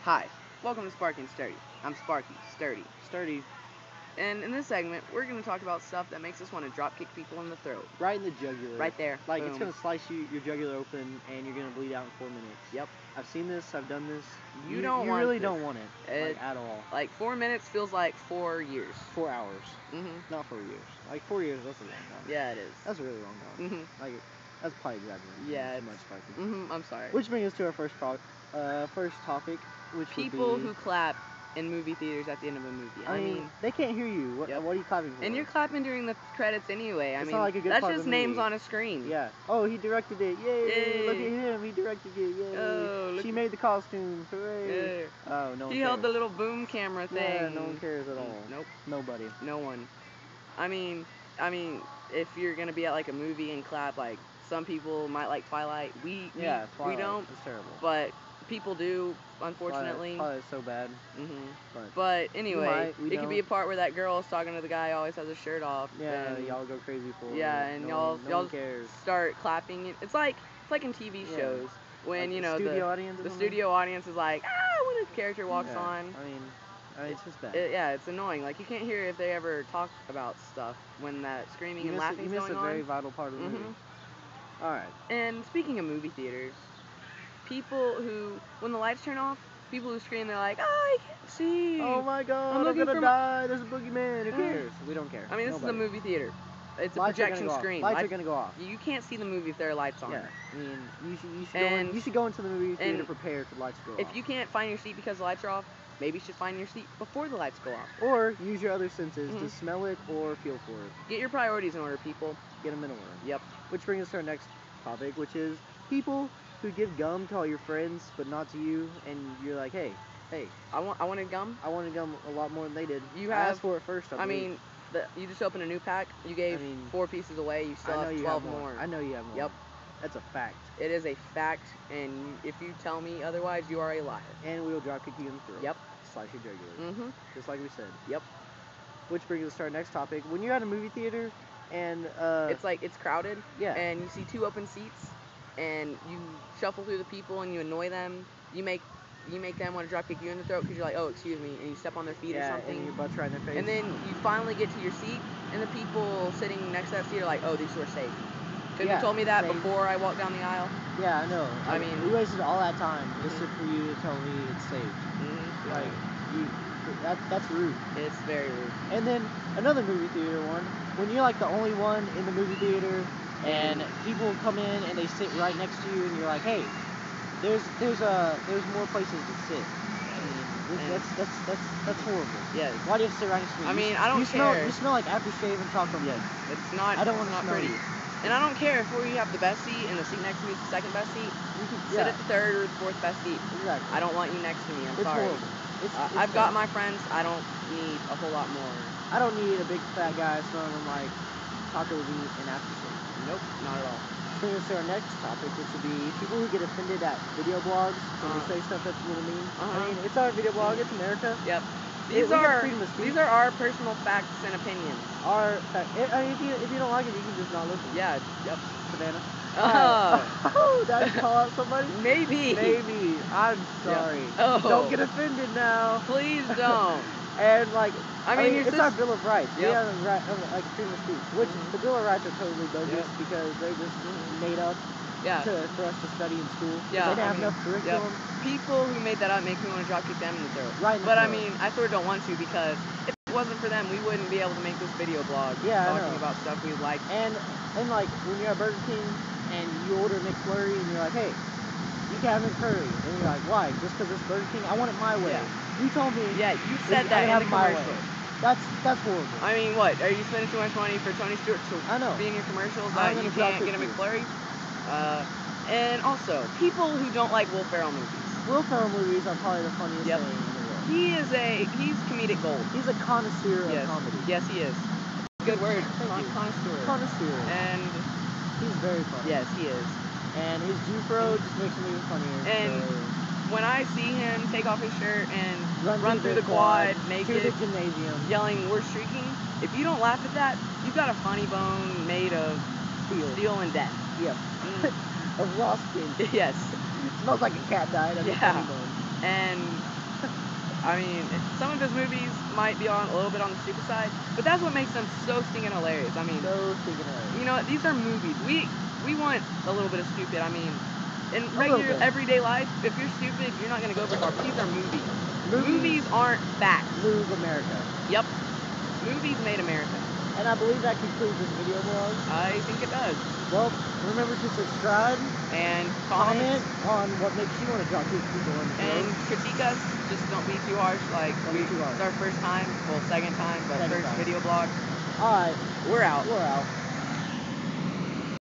Hi, welcome to Sparky and Sturdi. I'm Sparky, Sturdy. And in this segment, we're going to talk about stuff that makes us want to drop kick people in the throat. Right in the jugular. Right there. Like, Boom. it's going to slice your jugular open, and you're going to bleed out in 4 minutes. Yep. I've seen this, I've done this. You really don't want it, like, at all. Like, 4 minutes feels like 4 years. 4 hours. Mm-hmm. Not 4 years. Like, 4 years, that's a long time. Yeah, it is. That's a really long time. Mm-hmm. Like, that's probably exaggerating. Yeah, too much, Sparky. Mm-hmm. I'm sorry. Which brings us to our first topic, which people would be... who clap in movie theaters at the end of a movie. I mean, they can't hear you. What are you clapping for? And you're clapping during the credits anyway. I mean, not like a good that's part just of the names movie. on a screen. Yeah. Oh, he directed it. Yay! Yay. Look at him. He directed it. Yay! Oh, look. She made the costumes. Hooray! Yeah. Oh, no one He cares. held the little boom camera thing. Yeah, no one cares at all. Nope. Nobody. No one. I mean, if you're gonna be at like a movie and clap, like some people might like Twilight. We don't. It's terrible. But people do, unfortunately. Twilight is so bad. But anyway, we it could be a part where that girl is talking to the guy who always has his shirt off. Yeah, y'all go crazy for it. Yeah, and no y'all one cares. start clapping. It's like in TV shows when like the studio audience is like, when a character walks on. I mean, it's just bad. It's annoying. Like, you can't hear if they ever talk about stuff when that screaming and laughing is going on. You miss a very vital part of the movie. Alright. And speaking of movie theaters, people who, when the lights turn off, people who scream, they're like, I can't see. Oh my god, I'm gonna die. There's a boogeyman. Who cares? We don't care. I mean, this is a movie theater. It's a lights projection screen. Lights are gonna go off. You can't see the movie if there are lights on. Yeah. I mean, you should go into the movie theater prepared for the lights to go off. If you can't find your seat because the lights are off, maybe you should find your seat before the lights go off. Or use your other senses to smell it or feel for it. Get your priorities in order, people. Get them in order. Yep. Which brings us to our next topic, which is people who give gum to all your friends, but not to you, and you're like, hey, I wanted gum. I wanted gum a lot more than they did. You I asked for it first. I mean, you just opened a new pack. You gave 4 pieces away. You still have 12 more. I know you have more. Yep. That's a fact. It is a fact, and if you tell me otherwise, you are a liar. And we will drop kick you in the throat. Yep. Slice your jugular. Just like we said. Yep. Which brings us to our next topic. When you're at a movie theater and it's crowded. Yeah. And you see 2 open seats, and you shuffle through the people and you annoy them. You make them want to drop kick you in the throat because you're like, oh, excuse me, and you step on their feet or something. And your butt's right in their face. And then you finally get to your seat, and the people sitting next to that seat are like, oh, these two are safe. Could you told me that before I walked down the aisle? Yeah, I know. I mean, we wasted all that time just for you to tell me it's safe. Like, that's rude. It's very rude. And then another movie theater one, when you're like the only one in the movie theater, and people come in and they sit right next to you, and you're like, hey, there's more places to sit. I mean, that's horrible. Yeah. Why do you have to sit right next to me? I mean, I don't care. You smell like aftershave and chocolate. Yes. It's not. I don't want to not smell pretty. you. And I don't care if you have the best seat and the seat next to me is the second best seat. You can sit at the third or the fourth best seat. Exactly. I don't want you next to me. I'm sorry. It's horrible. It's I've got my friends. I don't need a whole lot more. I don't need a big fat guy smelling like taco meat and aftershave. Nope, not at all. Bring us to our next topic, which would be people who get offended at video blogs when they say stuff that's a little mean. I mean, it's our video blog. It's America. Yep. These are our personal facts and opinions. I mean, if you don't like it, you can just not listen. Yeah. Yep. Savannah. Oh. Did I call out somebody? Maybe. I'm sorry. Yeah. Oh. Don't get offended now. Please don't. And like, I mean, it's our Bill of Rights. Yep. We have a right, like freedom of speech, which the Bill of Rights are totally bogus because they're just made up for us to study in school. Yeah, they didn't have enough curriculum. People who made that up make me want to drop kick them in the throat. Right. But I mean, I sort of don't want to because if it wasn't for them, we wouldn't be able to make this video blog talking about stuff we like. And like when you're at Burger King and you order a McFlurry and you're like, hey, you can have McFlurry, and you're like, why? Just because it's Burger King? I want it my way. Yeah. You told me. Yeah, you said that in the commercial. That's horrible. I mean, what? Are you spending too much money for Tony Stewart to be in your commercials that you can't get a McFlurry? And also, people who don't like Will Ferrell movies. Will Ferrell movies are probably the funniest thing in the world. He's comedic gold. He's a connoisseur of comedy. Yes, he is. Good word. Connoisseur. And he's very funny. Yes, he is. And his Jufro just makes him even funnier. And when I see him take off his shirt and run through the quad naked, to the gymnasium, yelling, "We're streaking!" If you don't laugh at that, you've got a funny bone made of steel and death. Yep. Of raw skin. Yes. It smells like a cat died. Yeah. And I mean, some of his movies might be on a little bit on the stupid side, but that's what makes them so stinking hilarious. I mean, So stinking hilarious. you know, these are movies. We want a little bit of stupid. I mean, in A regular little bit. everyday life, if you're stupid, you're not gonna go very far. But these are movies. Movies aren't facts. Move America. Yep. Movies made America. And I believe that concludes this video blog. I think it does. Well, remember to subscribe And comment on what makes you want to drop kick people in the and throat. critique us. Just don't be too harsh. Like, Don't be too harsh. It's our first time. Well, second time, but Second first time. video blog. Alright, We're out. we're out.